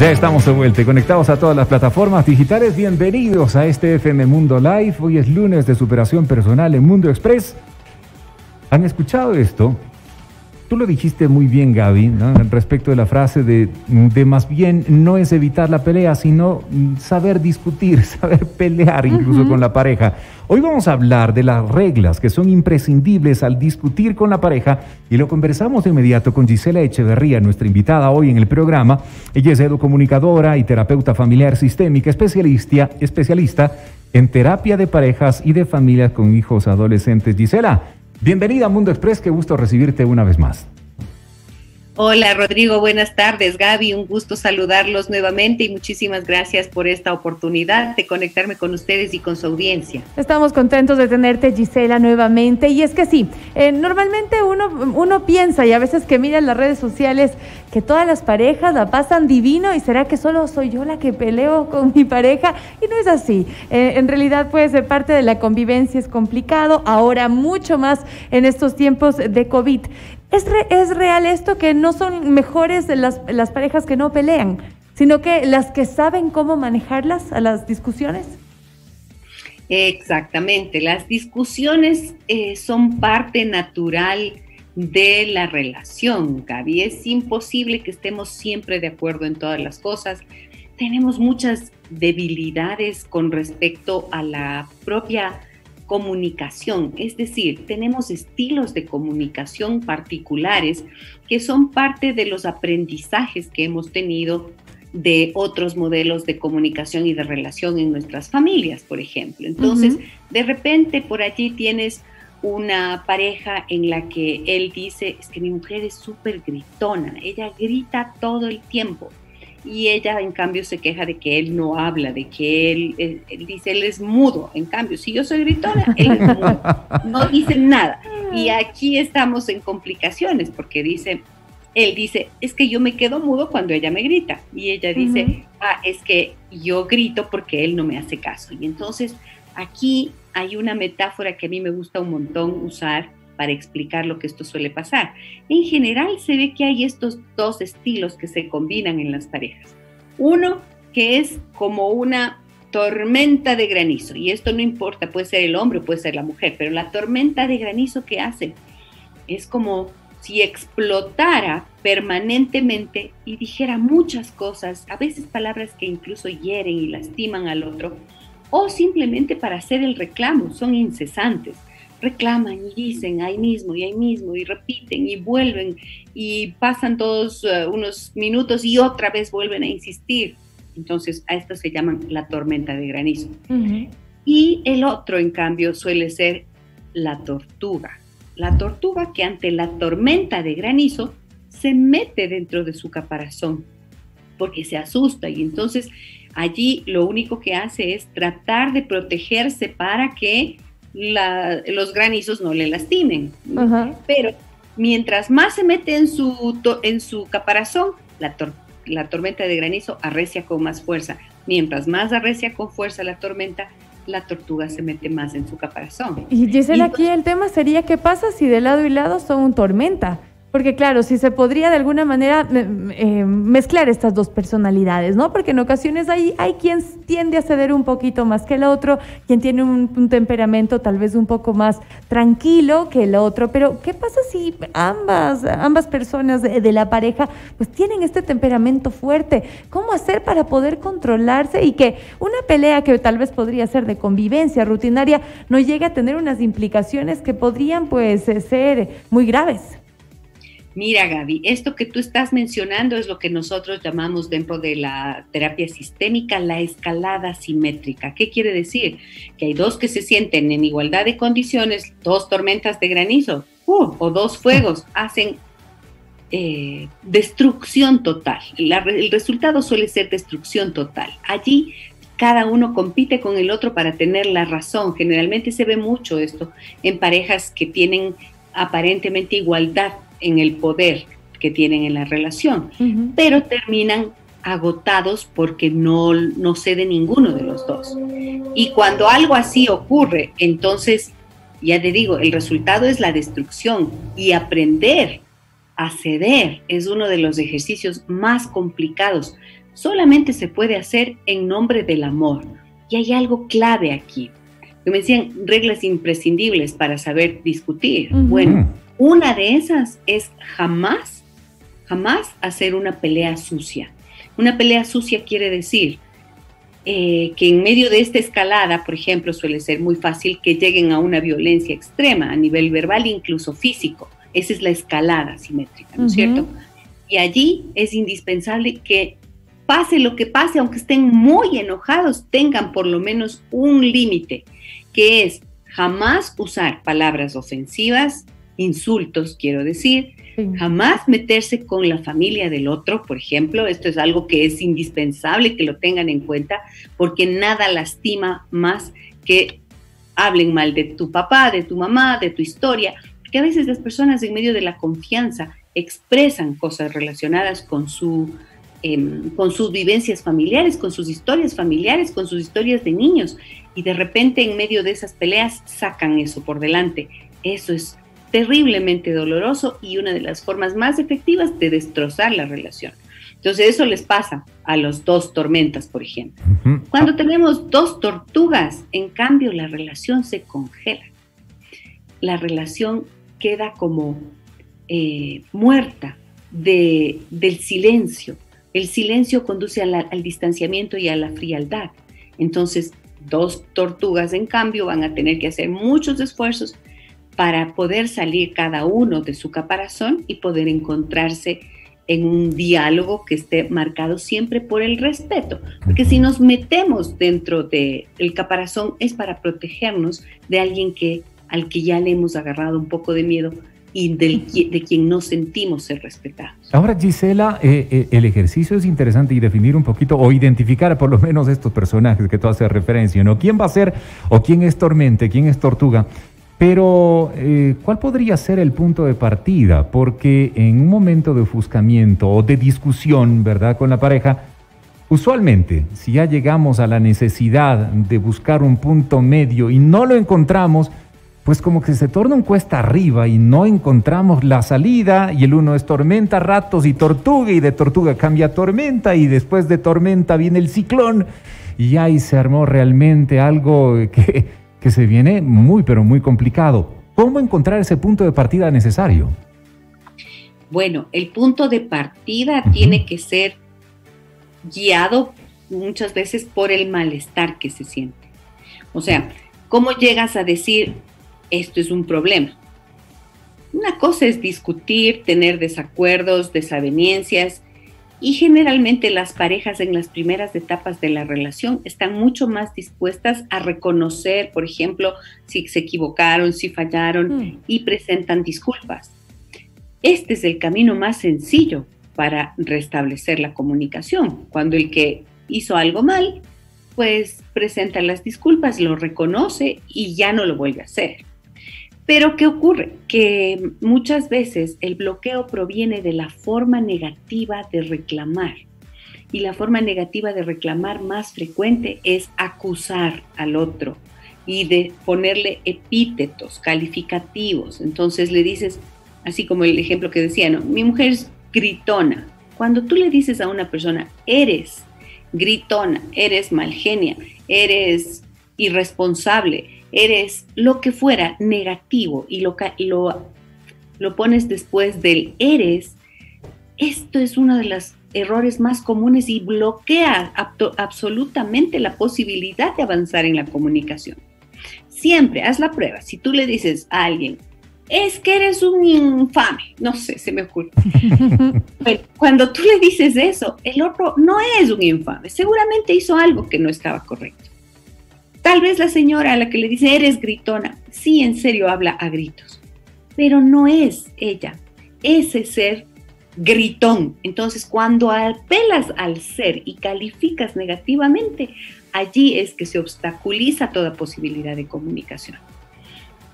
Ya estamos de vuelta y conectados a todas las plataformas digitales. Bienvenidos a este FM Mundo Live. Hoy es lunes de superación personal en Mundo Express. ¿Han escuchado esto? Tú lo dijiste muy bien, Gaby, ¿no? Respecto de la frase de más bien no es evitar la pelea, sino saber discutir, saber pelear incluso con la pareja. Hoy vamos a hablar de las reglas que son imprescindibles al discutir con la pareja y lo conversamos de inmediato con Gisela Echeverría, nuestra invitada hoy en el programa. Ella es educomunicadora y terapeuta familiar sistémica, especialista en terapia de parejas y de familias con hijos adolescentes. Gisela, bienvenida a Mundo Express, qué gusto recibirte una vez más. Hola Rodrigo, buenas tardes. Gaby, un gusto saludarlos nuevamente y muchísimas gracias por esta oportunidad de conectarme con ustedes y con su audiencia. Estamos contentos de tenerte, Gisela, nuevamente. Y es que sí, normalmente uno piensa y a veces que mira en las redes sociales que todas las parejas la pasan divino y será que solo soy yo la que peleo con mi pareja, y no es así. En realidad puede ser parte de la convivencia, es complicado, ahora mucho más en estos tiempos de COVID. ¿Es real esto que no son mejores las parejas que no pelean, sino que las que saben cómo manejarlas a las discusiones? Exactamente, las discusiones son parte natural de la relación, Gaby. Es imposible que estemos siempre de acuerdo en todas las cosas. Tenemos muchas debilidades con respecto a la propia comunicación, es decir, tenemos estilos de comunicación particulares que son parte de los aprendizajes que hemos tenido de otros modelos de comunicación y de relación en nuestras familias, por ejemplo. Entonces, de repente por allí tienes una pareja en la que él dice, es que mi mujer es súper gritona, ella grita todo el tiempo. Y ella, en cambio, se queja de que él no habla, de que él dice, él es mudo. En cambio, si yo soy gritona, él es mudo. No dice nada. Y aquí estamos en complicaciones, porque él dice, es que yo me quedo mudo cuando ella me grita. Y ella dice, es que yo grito porque él no me hace caso. Y entonces, aquí hay una metáfora que a mí me gusta un montón usar para explicar lo que esto suele pasar. En general se ve que hay estos dos estilos que se combinan en las parejas. Uno que es como una tormenta de granizo, y esto no importa, puede ser el hombre o puede ser la mujer, pero la tormenta de granizo que hace es como si explotara permanentemente y dijera muchas cosas, a veces palabras que incluso hieren y lastiman al otro, o simplemente para hacer el reclamo, son incesantes. Reclaman y dicen ahí mismo y repiten y vuelven y pasan todos unos minutos y otra vez vuelven a insistir. Entonces a esto se llaman la tormenta de granizo. Y el otro, en cambio, suele ser la tortuga. La tortuga que ante la tormenta de granizo se mete dentro de su caparazón porque se asusta, y entonces allí lo único que hace es tratar de protegerse para que los granizos no le lastimen. Pero mientras más se mete en su caparazón, la tormenta de granizo arrecia con más fuerza. Mientras más arrecia con fuerza la tormenta, la tortuga se mete más en su caparazón. Y Gisela, aquí el tema sería qué pasa si de lado y lado son tormenta. Porque claro, si se podría de alguna manera mezclar estas dos personalidades, ¿no? Porque en ocasiones hay quien tiende a ceder un poquito más que el otro, quien tiene un temperamento tal vez un poco más tranquilo que el otro. Pero ¿qué pasa si ambas personas de la pareja pues tienen este temperamento fuerte? ¿Cómo hacer para poder controlarse y que una pelea que tal vez podría ser de convivencia rutinaria no llegue a tener unas implicaciones que podrían pues ser muy graves? Mira, Gaby, esto que tú estás mencionando es lo que nosotros llamamos dentro de la terapia sistémica la escalada simétrica. ¿Qué quiere decir? Que hay dos que se sienten en igualdad de condiciones, dos tormentas de granizo o dos fuegos, hacen destrucción total. El resultado suele ser destrucción total. Allí cada uno compite con el otro para tener la razón. Generalmente se ve mucho esto en parejas que tienen aparentemente igualdad en el poder que tienen en la relación, pero terminan agotados porque no cede ninguno de los dos. Y cuando algo así ocurre, entonces, ya te digo, el resultado es la destrucción, y aprender a ceder es uno de los ejercicios más complicados solamente se puede hacer en nombre del amor. Y hay algo clave aquí. Me decían reglas imprescindibles para saber discutir. Bueno, una de esas es jamás hacer una pelea sucia. Una pelea sucia quiere decir que en medio de esta escalada, por ejemplo, suele ser muy fácil que lleguen a una violencia extrema a nivel verbal, incluso físico. Esa es la escalada simétrica, ¿no es cierto? Y allí es indispensable que pase lo que pase, aunque estén muy enojados, tengan por lo menos un límite, que es jamás usar palabras ofensivas, insultos, quiero decir, jamás meterse con la familia del otro, por ejemplo. Esto es algo que es indispensable que lo tengan en cuenta, porque nada lastima más que hablen mal de tu papá, de tu mamá, de tu historia, porque a veces las personas en medio de la confianza expresan cosas relacionadas con sus vivencias familiares, con sus historias familiares, con sus historias de niños, y de repente en medio de esas peleas sacan eso por delante. Eso es terriblemente doloroso y una de las formas más efectivas de destrozar la relación. Entonces eso les pasa a los 2 tormentas, por ejemplo. Cuando tenemos 2 tortugas, en cambio la relación se congela. La relación queda como muerta del silencio. El silencio conduce al distanciamiento y a la frialdad. Entonces, 2 tortugas, en cambio, van a tener que hacer muchos esfuerzos para poder salir cada uno de su caparazón y poder encontrarse en un diálogo que esté marcado siempre por el respeto. Porque si nos metemos dentro del caparazón es para protegernos de alguien al que ya le hemos agarrado un poco de miedo y de quien no sentimos ser respetados. Ahora, Gisela, el ejercicio es interesante y definir un poquito o identificar por lo menos estos personajes que tú haces referencia, ¿no? ¿Quién va a ser o quién es Tormente, quién es Tortuga? Pero, ¿cuál podría ser el punto de partida? Porque en un momento de ofuscamiento o de discusión, ¿verdad?, con la pareja, usualmente, si ya llegamos a la necesidad de buscar un punto medio y no lo encontramos, pues como que se torna un cuesta arriba y no encontramos la salida, y el uno es tormenta, ratos y tortuga, y de tortuga cambia a tormenta, y después de tormenta viene el ciclón, y ahí se armó realmente algo que se viene muy, pero muy complicado. ¿Cómo encontrar ese punto de partida necesario? Bueno, el punto de partida tiene que ser guiado muchas veces por el malestar que se siente. O sea, ¿cómo llegas a decir esto es un problema? Una cosa es discutir, tener desacuerdos, desavenencias, y generalmente las parejas en las primeras etapas de la relación están mucho más dispuestas a reconocer, por ejemplo, si se equivocaron, si fallaron, y presentan disculpas. Este es el camino más sencillo para restablecer la comunicación. Cuando el que hizo algo mal, pues presenta las disculpas, lo reconoce y ya no lo vuelve a hacer. Pero ¿qué ocurre? Que muchas veces el bloqueo proviene de la forma negativa de reclamar. Y la forma negativa de reclamar más frecuente es acusar al otro y de ponerle epítetos calificativos. Entonces le dices, así como el ejemplo que decía, ¿no? Mi mujer es gritona. Cuando tú le dices a una persona, eres gritona, eres malgenia, eres irresponsable, eres lo que fuera negativo y lo pones después del eres, esto es uno de los errores más comunes y bloquea absolutamente la posibilidad de avanzar en la comunicación. Siempre, haz la prueba. Si tú le dices a alguien, es que eres un infame, no sé, se me ocurre. Pero cuando tú le dices eso, el otro no es un infame, seguramente hizo algo que no estaba correcto. Tal vez la señora a la que le dice, eres gritona, sí, en serio habla a gritos, pero no es ella, ese ser gritón. Entonces, cuando apelas al ser y calificas negativamente, allí es que se obstaculiza toda posibilidad de comunicación.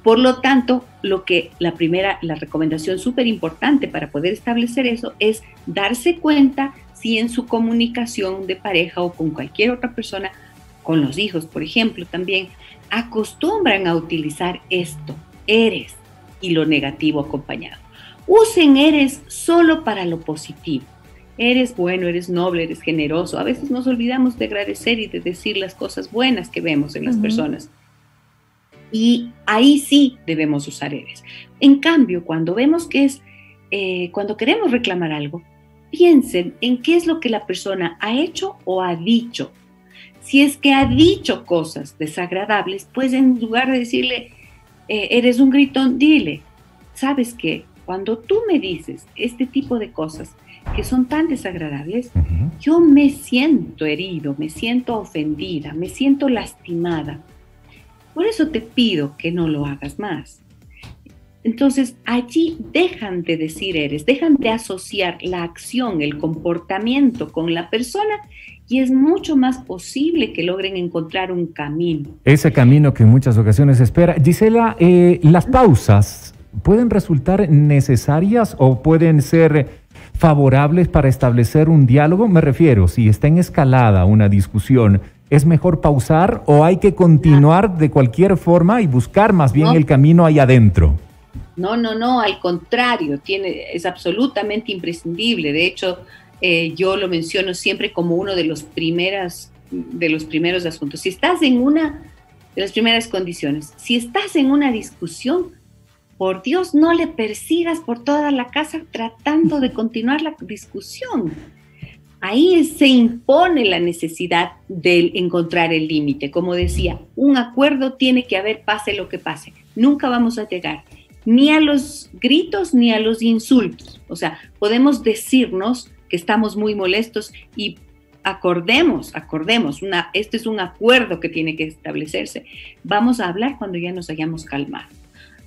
Por lo tanto, la recomendación súper importante para poder establecer eso es darse cuenta si en su comunicación de pareja o con cualquier otra persona, con los hijos, por ejemplo, también acostumbran a utilizar esto, eres, y lo negativo acompañado. Usen eres solo para lo positivo. eres bueno, eres noble, eres generoso. A veces nos olvidamos de agradecer y de decir las cosas buenas que vemos en las personas. Y ahí sí debemos usar eres. En cambio, cuando vemos que cuando queremos reclamar algo, piensen en qué es lo que la persona ha hecho o ha dicho. Si es que ha dicho cosas desagradables, pues en lugar de decirle, eres un gritón, dile, ¿sabes qué? Cuando tú me dices este tipo de cosas que son tan desagradables, yo me siento herido, me siento ofendida, me siento lastimada. Por eso te pido que no lo hagas más. Entonces, allí dejan de decir eres, dejan de asociar la acción, el comportamiento con la persona y es mucho más posible que logren encontrar un camino. Ese camino que en muchas ocasiones se espera. Gisela, ¿las pausas pueden resultar necesarias o pueden ser favorables para establecer un diálogo? Me refiero, si está en escalada una discusión, ¿es mejor pausar o hay que continuar de cualquier forma y buscar más bien el camino ahí adentro? No, al contrario, es absolutamente imprescindible. De hecho, yo lo menciono siempre como uno de los primeros asuntos. Si estás en una de las primeras condiciones, si estás en una discusión, por Dios, no le persigas por toda la casa tratando de continuar la discusión. Ahí se impone la necesidad de encontrar el límite. Como decía, un acuerdo tiene que haber, pase lo que pase. Nunca vamos a llegar ni a los gritos ni a los insultos. O sea, podemos decirnos que estamos muy molestos y acordemos, este es un acuerdo que tiene que establecerse. Vamos a hablar cuando ya nos hayamos calmado.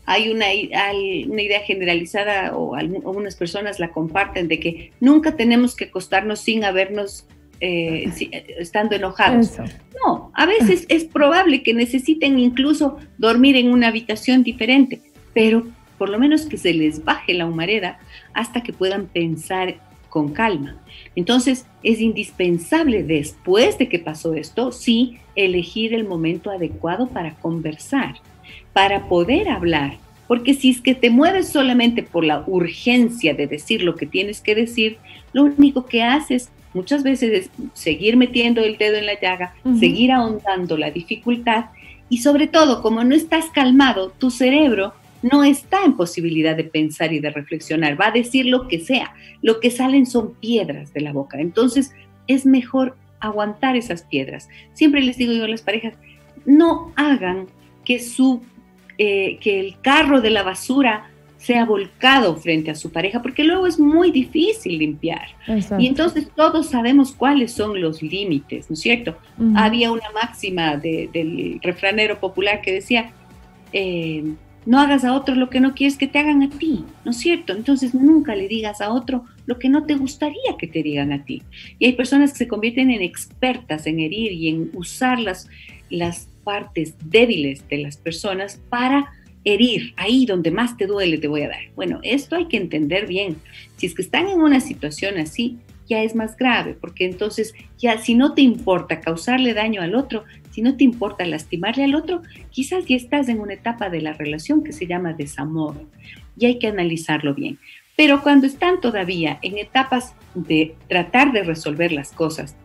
Hay una idea generalizada o algunas personas la comparten de que nunca tenemos que acostarnos sin habernos, estando enojados. Eso. No, a veces es probable que necesiten incluso dormir en una habitación diferente, pero por lo menos que se les baje la humareda hasta que puedan pensar con calma. Entonces, es indispensable después de que pasó esto, sí, elegir el momento adecuado para conversar, para poder hablar, porque si es que te mueves solamente por la urgencia de decir lo que tienes que decir, lo único que haces muchas veces es seguir metiendo el dedo en la llaga, seguir ahondando la dificultad y sobre todo, como no estás calmado, tu cerebro no está en posibilidad de pensar y de reflexionar, va a decir lo que sea, lo que salen son piedras de la boca, entonces es mejor aguantar esas piedras. Siempre les digo yo a las parejas, no hagan que el carro de la basura sea volcado frente a su pareja, porque luego es muy difícil limpiar. Exacto. Y entonces todos sabemos cuáles son los límites, ¿no es cierto? Había una máxima del refranero popular que decía, no hagas a otro lo que no quieres que te hagan a ti, ¿no es cierto? Entonces nunca le digas a otro lo que no te gustaría que te digan a ti. Y hay personas que se convierten en expertas en herir y en usar las partes débiles de las personas para herir. Ahí donde más te duele te voy a dar. Bueno, esto hay que entender bien. Si es que están en una situación así, ya es más grave, porque entonces ya si no te importa causarle daño al otro, si no te importa lastimarle al otro, quizás ya estás en una etapa de la relación que se llama desamor y hay que analizarlo bien. Pero cuando están todavía en etapas de tratar de resolver las cosas,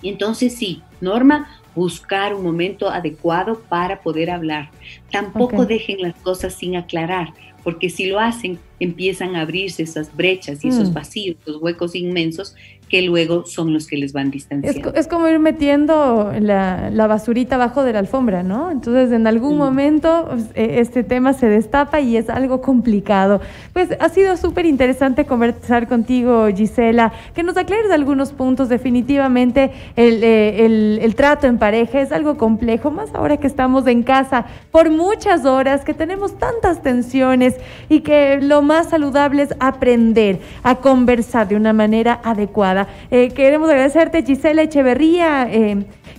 entonces sí, Norma, buscar un momento adecuado para poder hablar. Tampoco dejen las cosas sin aclarar, porque si lo hacen, empiezan a abrirse esas brechas y esos vacíos, esos huecos inmensos que luego son los que les van distanciando. Es como ir metiendo la basurita abajo de la alfombra, ¿no? Entonces, en algún momento este tema se destapa y es algo complicado. Pues ha sido súper interesante conversar contigo, Gisela, que nos aclares algunos puntos. Definitivamente el trato en pareja es algo complejo, más ahora que estamos en casa por muchas horas, que tenemos tantas tensiones y que lo más saludable es aprender a conversar de una manera adecuada. Queremos agradecerte, Gisela Echeverría,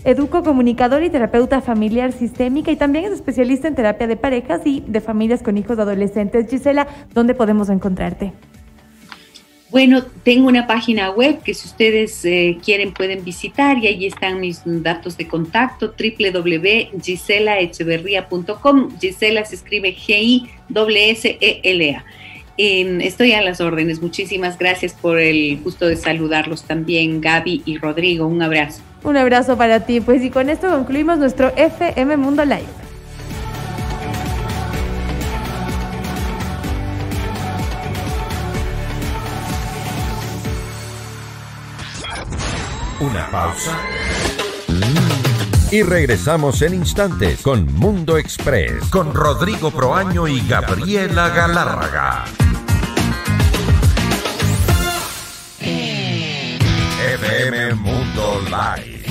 educocomunicadora y terapeuta familiar sistémica, y también es especialista en terapia de parejas y de familias con hijos adolescentes. Gisela, ¿dónde podemos encontrarte? Bueno, tengo una página web que si ustedes quieren pueden visitar y ahí están mis datos de contacto, www.giselaecheverria.com. Gisela se escribe Gisela. Estoy a las órdenes. Muchísimas gracias por el gusto de saludarlos también, Gaby y Rodrigo. Un abrazo. Un abrazo para ti. Pues y con esto concluimos nuestro FM Mundo Live. Una pausa. Y regresamos en instantes con Mundo Express, con Rodrigo Proaño y Gabriela Galárraga. FM Mundo Live.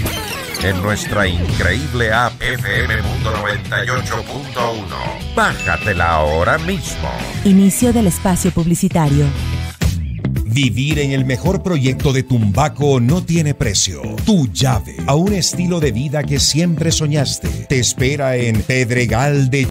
En nuestra increíble app FM Mundo 98.1. Bájatela ahora mismo. Inicio del espacio publicitario. Vivir en el mejor proyecto de Tumbaco no tiene precio. Tu llave a un estilo de vida que siempre soñaste te espera en Pedregal de